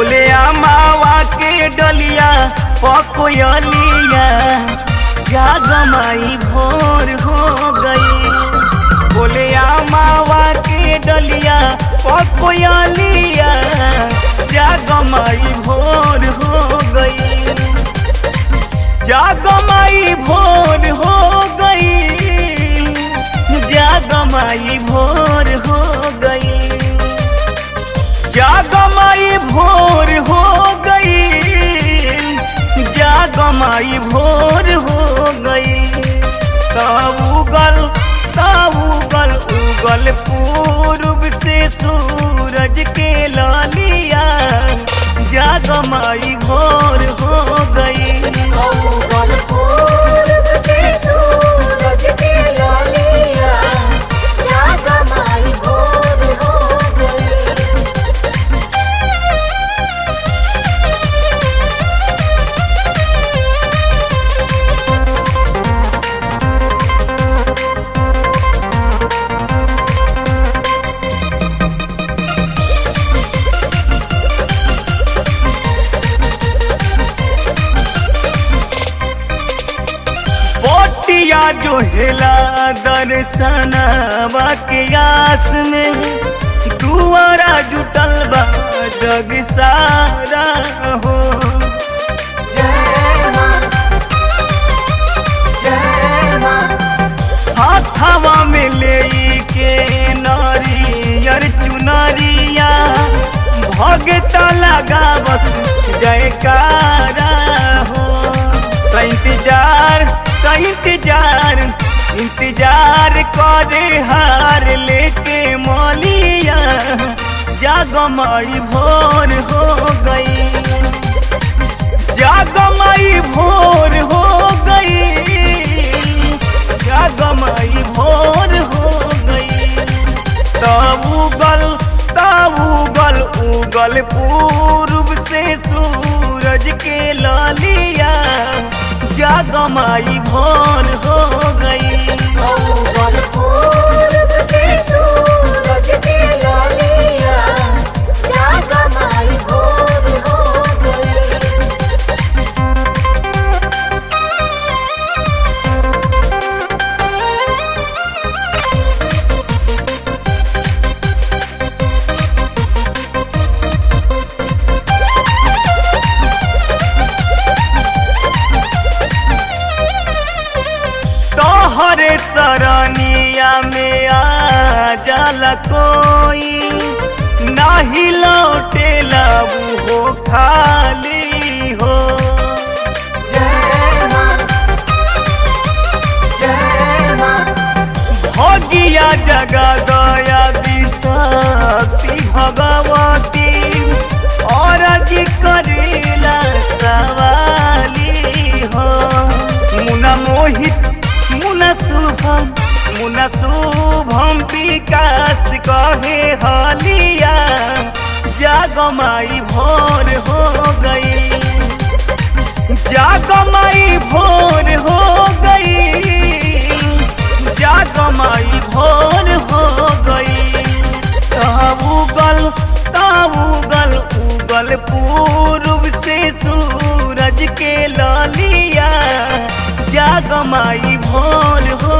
बोले मावा के डलिया पकोयलिया जाग माई भोर हो गई। बोले मावा के डलिया पकोयलिया जाग माई भोर हो गई। जाग माई भोर हो गई, जाग माई भोर हो गई, जाग माई भोर हो गई, जाग माई भोर हो गई। तब उगल उगल पूर्व से सूरज के लालिया जाग माई भोर हो गई। उगल पूर्व से सूरज के लालिया जाग माई भोर हो गई। बोटिया जो हेला दर्शनवा के आस में दुआरा जुटल बा जग सारा हो। जय मां जय मां। हाथवा में ले के नारियर चुनरिया भगता लगा बस जयकारा हो। इंतजार करे हार लेके मौलिया जाग माई भोर हो गई। जाग माई भोर हो गई, जाग माई भोर हो गई। तब उगल पूर्व से सूरज के लालिया जाग माई भोर हो गई। उगल पूर्व से सूरज के लालिया जाग माई भोर हो गई। तोहरे सरनिया में आ जाला कोई नाही लौटेला वो खाली हो। जय मां जय मां। भगिया जगा दया दिशक्ति भगवती और जी करेला सवाली हो। मुना मोहित मुना शुभम विकास कहे हालिया जाग माई भोर हो गई। जाग माई भोर हो गई, जाग माई भोर हो गई। तब उगल पूर्व से सूरज के लालिया जाग माई भोर हो